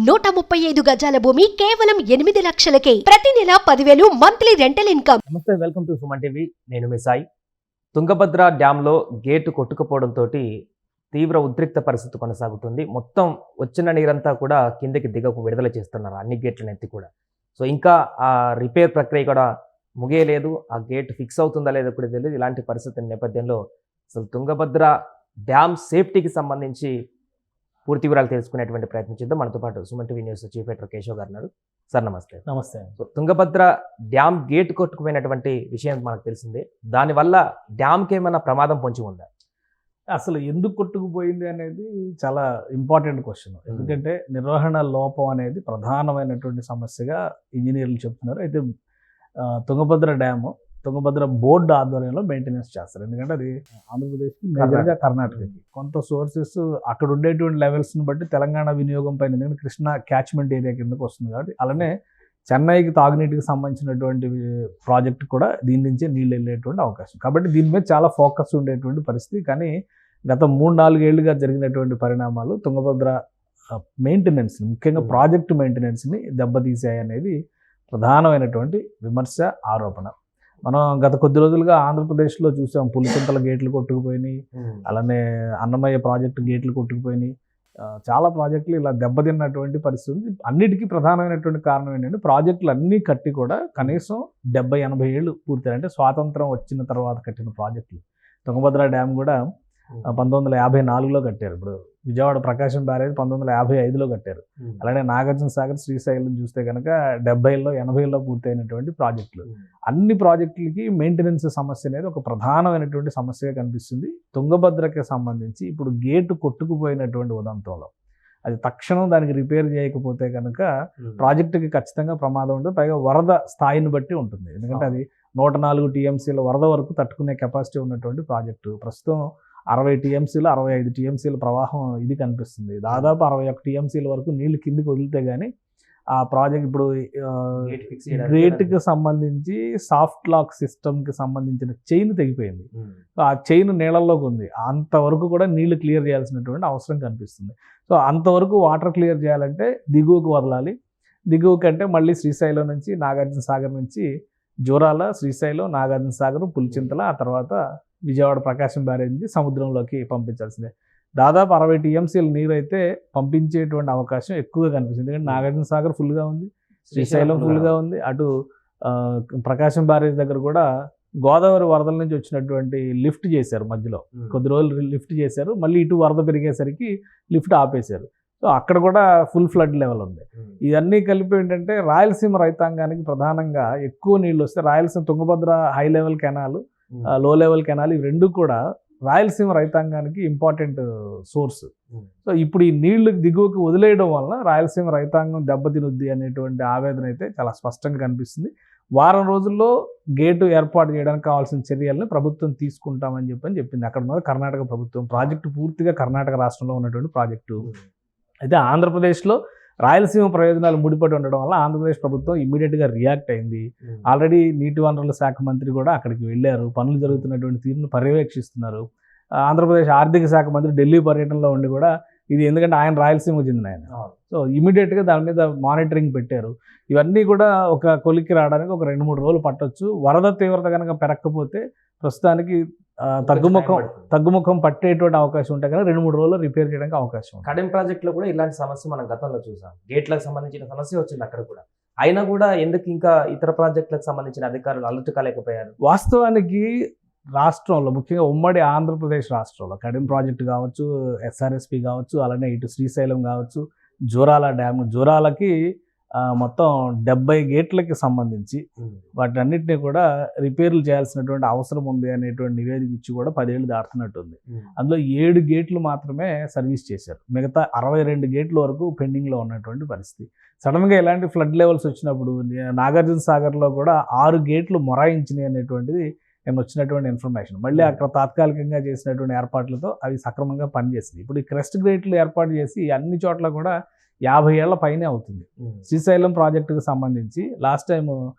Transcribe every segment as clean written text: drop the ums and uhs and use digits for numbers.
135 గజాల భూమి కేవలం 8 లక్షలకే. ప్రతి నెల 10,000 మంత్లీ రెంటల్ ఇన్కమ్. నమస్తే, వెల్కమ్ టు సుమన్ టీవీ. నేను మీ సాయి. తుంగభద్ర డ్యాంలో గేటు కొట్టుకుపోవడంతో తీవ్ర ఉద్రిక్త పరిస్థితి కొనసాగుతుంది. మొత్తం వచ్చిన నీరంతా కూడా కిందకి దిగకు విడుదల చేస్తున్నారు అన్ని గేట్లను ఎత్తి కూడా. సో ఇంకా ఆ రిపేర్ ప్రక్రియ కూడా ముగియలేదు. ఆ గేట్ ఫిక్స్ అవుతుందా లేదో కూడా తెలియదు. ఇలాంటి పరిస్థితి నేపథ్యంలో అసలు తుంగభద్ర డ్యామ్ సేఫ్టీకి సంబంధించి పూర్తి వివరాలు తెలుసుకునేటువంటి ప్రయత్నం చేద్దాం. మనతో పాటు Suman TV news chief editor Keshav గారు ఉన్నారు. సార్ నమస్తే. నమస్తే. సో తుంగభద్ర డ్యామ్ గేట్ కొట్టుకుపోయినటువంటి విషయం మనకు తెలిసిందే. దానివల్ల డ్యామ్కి ఏమైనా ప్రమాదం పొంచి ఉందా? అసలు ఎందుకు కొట్టుకుపోయింది అనేది చాలా ఇంపార్టెంట్ క్వశ్చన్. ఎందుకంటే నిర్వహణ లోపం అనేది ప్రధానమైనటువంటి సమస్యగా ఇంజనీర్లు చెప్తున్నారు. అయితే తుంగభద్ర డ్యాము తుంగభద్ర బోర్డు ఆధ్వర్యంలో మెయింటెనెన్స్ చేస్తారు. ఎందుకంటే అది ఆంధ్రప్రదేశ్కి మేజర్గా కర్ణాటకకి కొంత సోర్సెస్ అక్కడ ఉండేటువంటి లెవెల్స్ని బట్టి తెలంగాణ వినియోగం పైన, ఎందుకంటే కృష్ణా క్యాచ్మెంట్ ఏరియా కిందకు వస్తుంది కాబట్టి, అలానే చెన్నైకి తాగునీటికి సంబంధించినటువంటి ప్రాజెక్ట్ కూడా దీని నుంచే నీళ్ళు వెళ్ళేటువంటి అవకాశం. కాబట్టి దీని మీద చాలా ఫోకస్ ఉండేటువంటి పరిస్థితి. కానీ గత 3-4 ఏళ్లుగా జరిగినటువంటి పరిణామాలు తుంగభద్ర మెయింటెనెన్స్ని, ముఖ్యంగా ప్రాజెక్టు మెయింటెనెన్స్ని దెబ్బతీసాయి అనేది ప్రధానమైనటువంటి విమర్శ, ఆరోపణ. మనం గత కొద్ది రోజులుగా ఆంధ్రప్రదేశ్లో చూసాం. పులిచింతల గేట్లు కొట్టుకుపోయినాయి, అలానే అన్నమయ్య ప్రాజెక్టు గేట్లు కొట్టుకుపోయినాయి. చాలా ప్రాజెక్టులు ఇలా దెబ్బతిన్నటువంటి పరిస్థితి. అన్నిటికీ ప్రధానమైనటువంటి కారణం ఏంటంటే ప్రాజెక్టులు అన్నీ కట్టి కూడా కనీసం 70-80 ఏళ్ళు పూర్తయి, అంటే స్వాతంత్రం వచ్చిన తర్వాత కట్టిన ప్రాజెక్టులు. తుంగభద్ర డ్యామ్ కూడా 1954లో కట్టారు. ఇప్పుడు విజయవాడ ప్రకాశం బ్యారేజ్ 1955లో కట్టారు. అలానే నాగార్జున సాగర్, శ్రీశైలం చూస్తే కనుక 70లో 80లో పూర్తయినటువంటి ప్రాజెక్టులు. అన్ని ప్రాజెక్టులకి మెయింటెనెన్స్ సమస్య అనేది ఒక ప్రధానమైనటువంటి సమస్యగా కనిపిస్తుంది. తుంగభద్రకి సంబంధించి ఇప్పుడు గేటు కొట్టుకుపోయినటువంటి ఉదంతంలో అది తక్షణం దానికి రిపేర్ చేయకపోతే కనుక ప్రాజెక్టుకి ఖచ్చితంగా ప్రమాదం ఉంటుంది. పైగా వరద స్థాయిని బట్టి ఉంటుంది. ఎందుకంటే అది 104 టీఎంసీల వరద వరకు తట్టుకునే కెపాసిటీ ఉన్నటువంటి ప్రాజెక్టు. ప్రస్తుతం 60 టీఎంసీలు 65 టీఎంసీల ప్రవాహం ఇది కనిపిస్తుంది. దాదాపు 61 టీఎంసీల వరకు నీళ్లు కిందికి వదిలితే కానీ ఆ ప్రాజెక్ట్ ఇప్పుడు గేట్కి సంబంధించి సాఫ్ట్ లాక్ సిస్టమ్కి సంబంధించిన చైన్ తెగిపోయింది. ఆ చైన్ నీళ్ళల్లోకి ఉంది. అంతవరకు కూడా నీళ్లు క్లియర్ చేయాల్సినటువంటి అవసరం కనిపిస్తుంది. సో అంతవరకు వాటర్ క్లియర్ చేయాలంటే దిగువకు వదలాలి. దిగువ కంటే మళ్ళీ శ్రీశైలం నుంచి, నాగార్జున సాగర్ నుంచి జోరాల, శ్రీశైలం, నాగార్జున సాగర్, పులిచింతల, ఆ తర్వాత విజయవాడ ప్రకాశం బ్యారేజ్ నుంచి సముద్రంలోకి పంపించాల్సిందే. దాదాపు 60 టీఎంసీల నీరు అయితే పంపించేటువంటి అవకాశం ఎక్కువగా కనిపిస్తుంది. ఎందుకంటే నాగార్జున సాగర్ ఫుల్గా ఉంది, శ్రీశైలం ఫుల్గా ఉంది. అటు ప్రకాశం బ్యారేజ్ దగ్గర కూడా గోదావరి వరదల నుంచి వచ్చినటువంటి లిఫ్ట్ చేశారు. మధ్యలో కొద్ది రోజులు లిఫ్ట్ చేశారు. మళ్ళీ ఇటు వరద పెరిగేసరికి లిఫ్ట్ ఆపేశారు. సో అక్కడ కూడా ఫుల్ ఫ్లడ్ లెవెల్ ఉంది. ఇవన్నీ కలిపి ఏంటంటే రాయలసీమ రైతాంగానికి ప్రధానంగా ఎక్కువ నీళ్ళు వస్తే, Rayalaseema Tungabhadra high level canal, లో లెవెల్ కెనాల్, ఇవి రెండు కూడా రాయలసీమ రైతాంగానికి ఇంపార్టెంట్ సోర్స్. సో ఇప్పుడు ఈ నీళ్లు దిగువకి వదిలేయడం వల్ల రాయలసీమ రైతాంగం దెబ్బతినుద్ది అనేటువంటి ఆవేదన అయితే చాలా స్పష్టంగా కనిపిస్తుంది. వారం రోజుల్లో గేటు ఏర్పాటు చేయడానికి కావాల్సిన చర్యలను ప్రభుత్వం తీసుకుంటామని చెప్పింది. అక్కడ ఉన్న కర్ణాటక ప్రభుత్వం. ప్రాజెక్టు పూర్తిగా కర్ణాటక రాష్ట్రంలో ఉన్నటువంటి ప్రాజెక్టు. అయితే ఆంధ్రప్రదేశ్లో రాయలసీమ ప్రయోజనాలు ముడిపడి ఉండడం వల్ల ఆంధ్రప్రదేశ్ ప్రభుత్వం ఇమ్మీడియట్గా రియాక్ట్ అయింది. ఆల్రెడీ నీటి వనరుల శాఖ మంత్రి కూడా అక్కడికి వెళ్ళారు. పనులు జరుగుతున్నటువంటి తీరును పర్యవేక్షిస్తున్నారు. ఆంధ్రప్రదేశ్ ఆర్థిక శాఖ మంత్రి ఢిల్లీ పర్యటనలో ఉండి కూడా, ఇది ఎందుకంటే ఆయన రాయలసీమకు చెందిన ఆయన, సో ఇమీడియట్గా దాని మీద మానిటరింగ్ పెట్టారు. ఇవన్నీ కూడా ఒక కొలిక్కి రావడానికి ఒక 2-3 రోజులు పట్టొచ్చు. వరద తీవ్రత కనుక పెరగకపోతే ప్రస్తుతానికి తగ్గుముఖం పట్టేటువంటి అవకాశం ఉంటాయి, కానీ 2-3 రోజుల్లో రిపేర్ చేయడానికి అవకాశం. కడెం ప్రాజెక్ట్లో కూడా ఇలాంటి సమస్య మనం గతంలో చూసాం. గేట్లకు సంబంధించిన సమస్య వచ్చింది అక్కడ కూడా. అయినా కూడా ఎందుకు ఇంకా ఇతర ప్రాజెక్టులకు సంబంధించిన అధికారులు అలర్ట్ కాలేకపోయారు? వాస్తవానికి రాష్ట్రంలో, ముఖ్యంగా ఉమ్మడి ఆంధ్రప్రదేశ్ రాష్ట్రంలో కడెం ప్రాజెక్టు కావచ్చు, ఎస్ఆర్ఎస్పి కావచ్చు, అలానే ఇటు శ్రీశైలం కావచ్చు, జోరాల డ్యాము, జోరాలకి మొత్తం 70 గేట్లకి సంబంధించి వాటన్నిటిని కూడా రిపేర్లు చేయాల్సినటువంటి అవసరం ఉంది అనేటువంటి నివేదిక ఇచ్చి కూడా 10 ఏళ్ళు దాటుతున్నట్టుంది. అందులో 7 గేట్లు మాత్రమే సర్వీస్ చేశారు. మిగతా 62 గేట్ల వరకు పెండింగ్లో ఉన్నటువంటి పరిస్థితి. సడన్గా ఇలాంటి ఫ్లడ్ లెవెల్స్ వచ్చినప్పుడు నాగార్జున సాగర్లో కూడా 6 గేట్లు మొరాయించినాయి అనేటువంటిది నేను వచ్చినటువంటి ఇన్ఫర్మేషన్. మళ్ళీ అక్కడ తాత్కాలికంగా చేసినటువంటి ఏర్పాట్లతో అవి సక్రమంగా పనిచేసింది. ఇప్పుడు ఈ క్రెస్ట్ గేట్లు ఏర్పాటు చేసి అన్ని చోట్ల కూడా 50 ఏళ్ల పైనే అవుతుంది. శ్రీశైలం ప్రాజెక్టుకు సంబంధించి లాస్ట్ టైం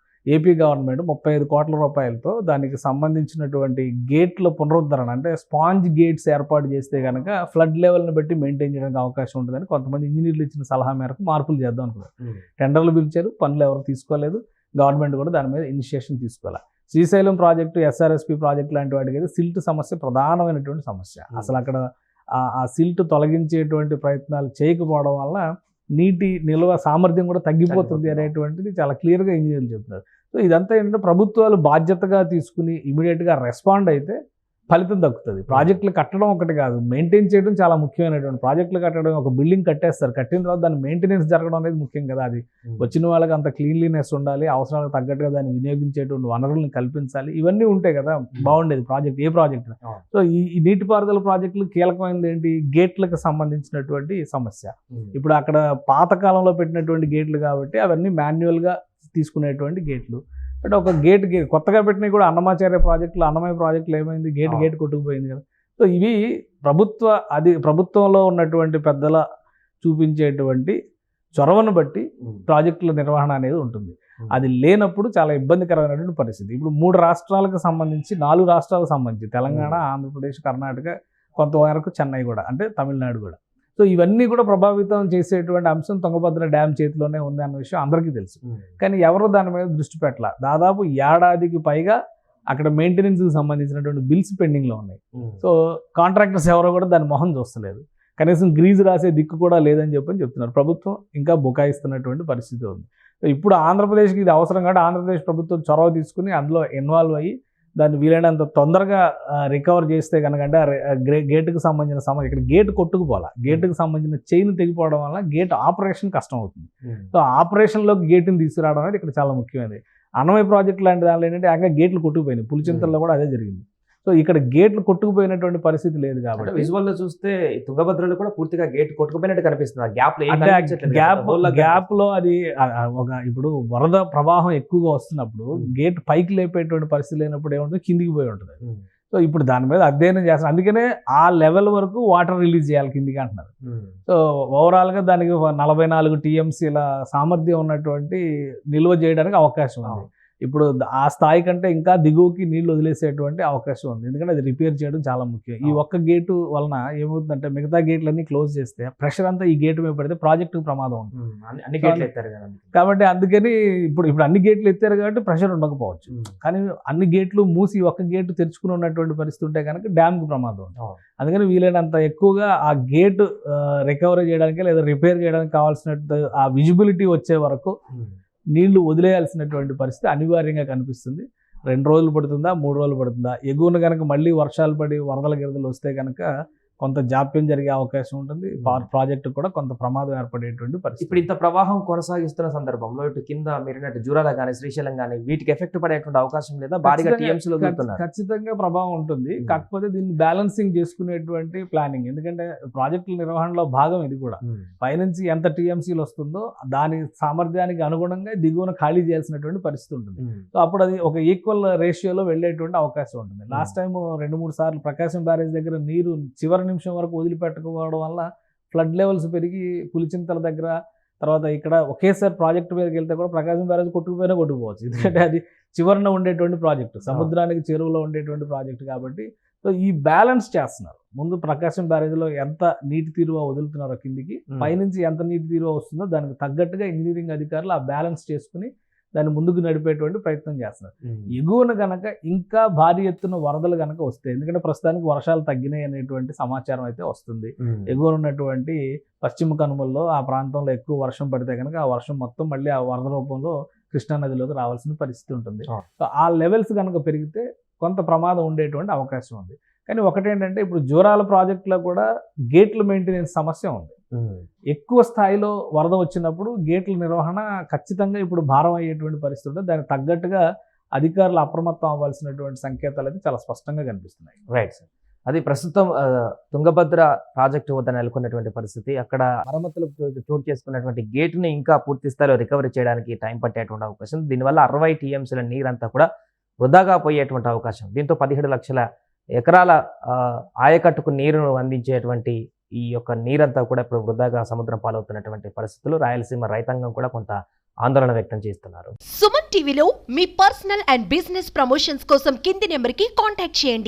ఏపీ గవర్నమెంట్ 35 కోట్ల రూపాయలతో దానికి సంబంధించినటువంటి గేట్ల పునరుద్ధరణ అంటే స్పాంజ్ గేట్స్ ఏర్పాటు చేస్తే కనుక ఫ్లడ్ లెవెల్ని బట్టి మెయింటైన్ చేయడానికి అవకాశం ఉంటుందని కొంతమంది ఇంజనీర్లు ఇచ్చిన సలహా మేరకు మార్పులు చేద్దాం అనుకున్నారు. టెండర్లు పిలిచారు, పనులు ఎవరు తీసుకోలేదు, గవర్నమెంట్ కూడా దాని మీద ఇనిషియేషన్ తీసుకోవాలి. శ్రీశైలం ప్రాజెక్టు, ఎస్ఆర్ఎస్పి ప్రాజెక్టు లాంటి వాటికి అయితే సిల్ట్ సమస్య ప్రధానమైనటువంటి సమస్య. అసలు అక్కడ ఆ సిల్ట్ తొలగించేటువంటి ప్రయత్నాలు చేయకపోవడం వల్ల నీటి నిల్వ సామర్థ్యం కూడా తగ్గిపోతుంది అనేటువంటిది చాలా క్లియర్గా ఇంజనీర్లు చెప్తున్నారు. సో ఇదంతా ఏంటంటే ప్రభుత్వాలు బాధ్యతగా తీసుకుని ఇమీడియట్గా రెస్పాండ్ అయితే ఫలితం దక్కుతుంది. ప్రాజెక్టులు కట్టడం ఒకటి కాదు, మెయింటైన్ చేయడం చాలా ముఖ్యమైనటువంటి. ప్రాజెక్టులు కట్టడం, ఒక బిల్డింగ్ కట్టేస్తారు, కట్టిన తర్వాత దాని మెయింటెనెన్స్ జరగడం అనేది ముఖ్యం కదా. అది వచ్చిన వాళ్ళకి అంత క్లీన్లీనెస్ ఉండాలి, అవసరాలకు తగ్గట్టుగా దాన్ని వినియోగించేటువంటి వనరులను కల్పించాలి, ఇవన్నీ ఉంటాయి కదా బాగుండేది ప్రాజెక్ట్, ఏ ప్రాజెక్ట్. సో ఈ నీటిపారుదల ప్రాజెక్టులు కీలకమైనది ఏంటి, గేట్లకు సంబంధించినటువంటి సమస్య. ఇప్పుడు అక్కడ పాతకాలంలో పెట్టినటువంటి గేట్లు కాబట్టి అవన్నీ మాన్యువల్గా తీసుకునేటువంటి గేట్లు. అంటే ఒక గేట్ కొత్తగా పెట్టినవి కూడా అన్నమాచార్య అన్నమయ్య ప్రాజెక్టులు ఏమైంది, గేట్ కొట్టుకుపోయింది కదా. సో ఇవి ప్రభుత్వంలో ఉన్నటువంటి పెద్దల చూపించేటువంటి చొరవను బట్టి ప్రాజెక్టుల నిర్వహణ అనేది ఉంటుంది. అది లేనప్పుడు చాలా ఇబ్బందికరమైనటువంటి పరిస్థితి. ఇప్పుడు 3 రాష్ట్రాలకు సంబంధించి 4 రాష్ట్రాలకు సంబంధించి తెలంగాణ, ఆంధ్రప్రదేశ్, కర్ణాటక, కొంతవరకు చెన్నై కూడా, అంటే తమిళనాడు కూడా. సో ఇవన్నీ కూడా ప్రభావితం చేసేటువంటి అంశం తుంగభద్ర డ్యామ్ చేతిలోనే ఉంది అన్న విషయం అందరికీ తెలుసు. కానీ ఎవరు దాని మీద దృష్టి పెట్టాల. దాదాపు ఏడాదికి పైగా అక్కడ మెయింటెనెన్స్కి సంబంధించినటువంటి బిల్స్ పెండింగ్లో ఉన్నాయి. సో కాంట్రాక్టర్స్ ఎవరో కూడా దాని మొహం చూస్తలేదు, కనీసం గ్రీజు రాసే దిక్కు కూడా లేదని చెప్తున్నారు. ప్రభుత్వం ఇంకా బుకాయిస్తున్నటువంటి పరిస్థితి ఉంది. సో ఇప్పుడు ఆంధ్రప్రదేశ్కి ఇది అవసరం కాబట్టి ఆంధ్రప్రదేశ్ ప్రభుత్వం చొరవ తీసుకుని అందులో ఇన్వాల్వ్ అయ్యి దాన్ని వీలైనంత తొందరగా రికవర్ చేస్తే కనుక, అంటే గేటుకు సంబంధించిన ఇక్కడ గేట్ కొట్టుకుపోవాలి, గేటుకు సంబంధించిన చైన్ తెగిపోవడం వల్ల గేట్ ఆపరేషన్ కష్టం అవుతుంది. సో ఆపరేషన్లోకి గేటుని తీసుకురావడం అనేది ఇక్కడ చాలా ముఖ్యమైనది. అన్నమయ్య ప్రాజెక్ట్ లాంటి దానిలో ఏంటంటే గేట్లు కొట్టుకుపోయినాయి, పులిచింతల్లో కూడా అదే జరిగింది. సో ఇక్కడ గేట్లు కొట్టుకుపోయినటువంటి పరిస్థితి లేదు కాబట్టి విజువల్ లో చూస్తే తుంగభద్రలో కూడా పూర్తిగా గేట్ కొట్టుకుపోయినట్టు కనిపిస్తుంది. గ్యాప్ లో అది ఒక ఇప్పుడు వరద ప్రవాహం ఎక్కువగా వస్తున్నప్పుడు గేట్ పైకి లేపేటువంటి పరిస్థితి లేనప్పుడు ఏముంటుంది, కిందికి పోయి ఉంటుంది. సో ఇప్పుడు దాని మీద అధ్యయనం చేస్తారు. అందుకనే ఆ లెవెల్ వరకు వాటర్ రిలీజ్ చేయాలి కిందికి అంటున్నారు. సో ఓవరాల్గా దానికి 44 TMCల సామర్థ్యం ఉన్నటువంటి నిల్వ చేయడానికి అవకాశం ఉంది. ఇప్పుడు ఆ స్థాయి కంటే ఇంకా దిగువకి నీళ్లు వదిలేసేటువంటి అవకాశం ఉంది, ఎందుకంటే అది రిపేర్ చేయడం చాలా ముఖ్యం. ఈ ఒక్క గేటు వలన ఏమవుతుందంటే మిగతా గేట్లన్నీ క్లోజ్ చేస్తే ప్రెషర్ అంతా ఈ గేటు మీద పడితే ప్రాజెక్టుకు ప్రమాదం ఉంటుంది. అన్ని గేట్లు ఎత్తారు కదా, కాబట్టి అందుకని ఇప్పుడు అన్ని గేట్లు ఎత్తారు కాబట్టి ప్రెషర్ ఉండకపోవచ్చు. కానీ అన్ని గేట్లు మూసి ఒక్క గేటు తెరుచుకుని ఉన్నటువంటి పరిస్థితి ఉంటే కనుక డ్యామ్కి ప్రమాదం ఉంటుంది. అందుకని వీలైనంత ఎక్కువగా ఆ గేటు రికవరీ చేయడానికి లేదా రిపేర్ చేయడానికి కావాల్సినట్టు ఆ విజిబిలిటీ వచ్చే వరకు నీళ్లు వదిలేయాల్సినటువంటి పరిస్థితి అనివార్యంగా కనిపిస్తుంది. 2 రోజులు పడుతుందా, 3 రోజులు పడుతుందా, ఎగువన కనుక మళ్ళీ వర్షాలు పడి వరదల గిరదలు వస్తే కనుక కొంత జాప్యం జరిగే అవకాశం ఉంటుంది. ప్రాజెక్టు కూడా కొంత ప్రమాదం ఏర్పడేటువంటి పరిస్థితి. ఇప్పుడు ఇంత ప్రవాహం కొనసాగిస్తున్న సందర్భంలో ఇటు కింద మీరున్నట్టు జూరాల కానీ శ్రీశైలం కానీ వీటికి ఎఫెక్ట్ పడేటువంటి అవకాశం లేదా? భారీగా టీఎంసీలో ఖచ్చితంగా ప్రభావం ఉంటుంది. కాకపోతే దీన్ని బ్యాలెన్సింగ్ చేసుకునేటువంటి ప్లానింగ్, ఎందుకంటే ప్రాజెక్టుల నిర్వహణలో భాగం ఇది కూడా. పైనుంచి ఎంత టీఎంసీలు వస్తుందో దాని సామర్థ్యానికి అనుగుణంగా దిగువన ఖాళీ చేయాల్సినటువంటి పరిస్థితి ఉంటుంది. సో అప్పుడు అది ఒక ఈక్వల్ రేషియోలో వెళ్ళేటువంటి అవకాశం ఉంటుంది. లాస్ట్ టైం 2-3 సార్లు ప్రకాశం బ్యారేజ్ దగ్గర నీరు చివరి నిమిషం వరకు వదిలిపెట్టకపోవడం వల్ల ఫ్లడ్ లెవెల్స్ పెరిగి పులిచింతల దగ్గర, తర్వాత ఇక్కడ ఒకేసారి ప్రాజెక్టు మీదకి వెళ్తే కూడా ప్రకాశం బ్యారేజ్ కొట్టుకుపోవచ్చు. ఎందుకంటే అది చివరన ఉండేటువంటి ప్రాజెక్టు, సముద్రానికి చెరువులో ఉండేటువంటి ప్రాజెక్టు కాబట్టి. సో ఈ బ్యాలెన్స్ చేస్తున్నారు. ముందు ప్రకాశం బ్యారేజ్లో ఎంత నీటి తీరువ వదులుతున్నారో కిందికి, పైనుంచి ఎంత నీటి తీరువ వస్తుందో దానికి తగ్గట్టుగా ఇంజనీరింగ్ అధికారులు ఆ బ్యాలెన్స్ చేసుకుని దాన్ని ముందుకు నడిపేటువంటి ప్రయత్నం చేస్తున్నారు. ఎగువన కనుక ఇంకా భారీ ఎత్తున వరదలు కనుక వస్తాయి, ఎందుకంటే ప్రస్తుతానికి వర్షాలు తగ్గినాయి అనేటువంటి సమాచారం అయితే వస్తుంది. ఎగువన ఉన్నటువంటి పశ్చిమ కనుమల్లో ఆ ప్రాంతంలో ఎక్కువ వర్షం పడితే కనుక ఆ వర్షం మొత్తం మళ్ళీ ఆ వరద రూపంలో కృష్ణానదిలోకి రావాల్సిన పరిస్థితి ఉంటుంది. సో ఆ లెవెల్స్ కనుక పెరిగితే కొంత ప్రమాదం ఉండేటువంటి అవకాశం ఉంది. కానీ ఒకటేంటంటే ఇప్పుడు జూరాల ప్రాజెక్టులో కూడా గేట్ల మెయింటెనెన్స్ సమస్య ఉంది. ఎక్కువ స్థాయిలో వరద వచ్చినప్పుడు గేట్ల నిర్వహణ ఖచ్చితంగా ఇప్పుడు భారం అయ్యేటువంటి పరిస్థితి ఉంటుంది. దానికి తగ్గట్టుగా అధికారులు అప్రమత్తం అవ్వాల్సినటువంటి సంకేతాలు అయితే చాలా స్పష్టంగా కనిపిస్తున్నాయి. రైట్ సార్, అది ప్రస్తుతం తుంగభద్ర ప్రాజెక్టు వద్ద నెలకొన్నటువంటి పరిస్థితి. అక్కడ మరమ్మతులు చోటు చేసుకున్నటువంటి గేటుని ఇంకా పూర్తి స్థాయిలో రికవరీ చేయడానికి టైం పట్టేటువంటి అవకాశం. దీనివల్ల 60 TMCల నీరంతా కూడా వృధాగా పోయేటువంటి అవకాశం. దీంతో 17 లక్షల ఎకరాల ఆయకట్టుకు నీరును అందించేటువంటి ఈ యొక్క నీరంతా కూడా ఇప్పుడు వృధాగా సముద్రం పాలవుతున్నటువంటి పరిస్థితులు. రాయలసీమ రైతాంగం కూడా కొంత ఆందోళన వ్యక్తం చేస్తున్నారు. సుమన్ టీవీలో మీ పర్సనల్ అండ్ బిజినెస్ ప్రమోషన్స్ కోసం కింది నెంబర్కి కాంటాక్ట్ చేయండి.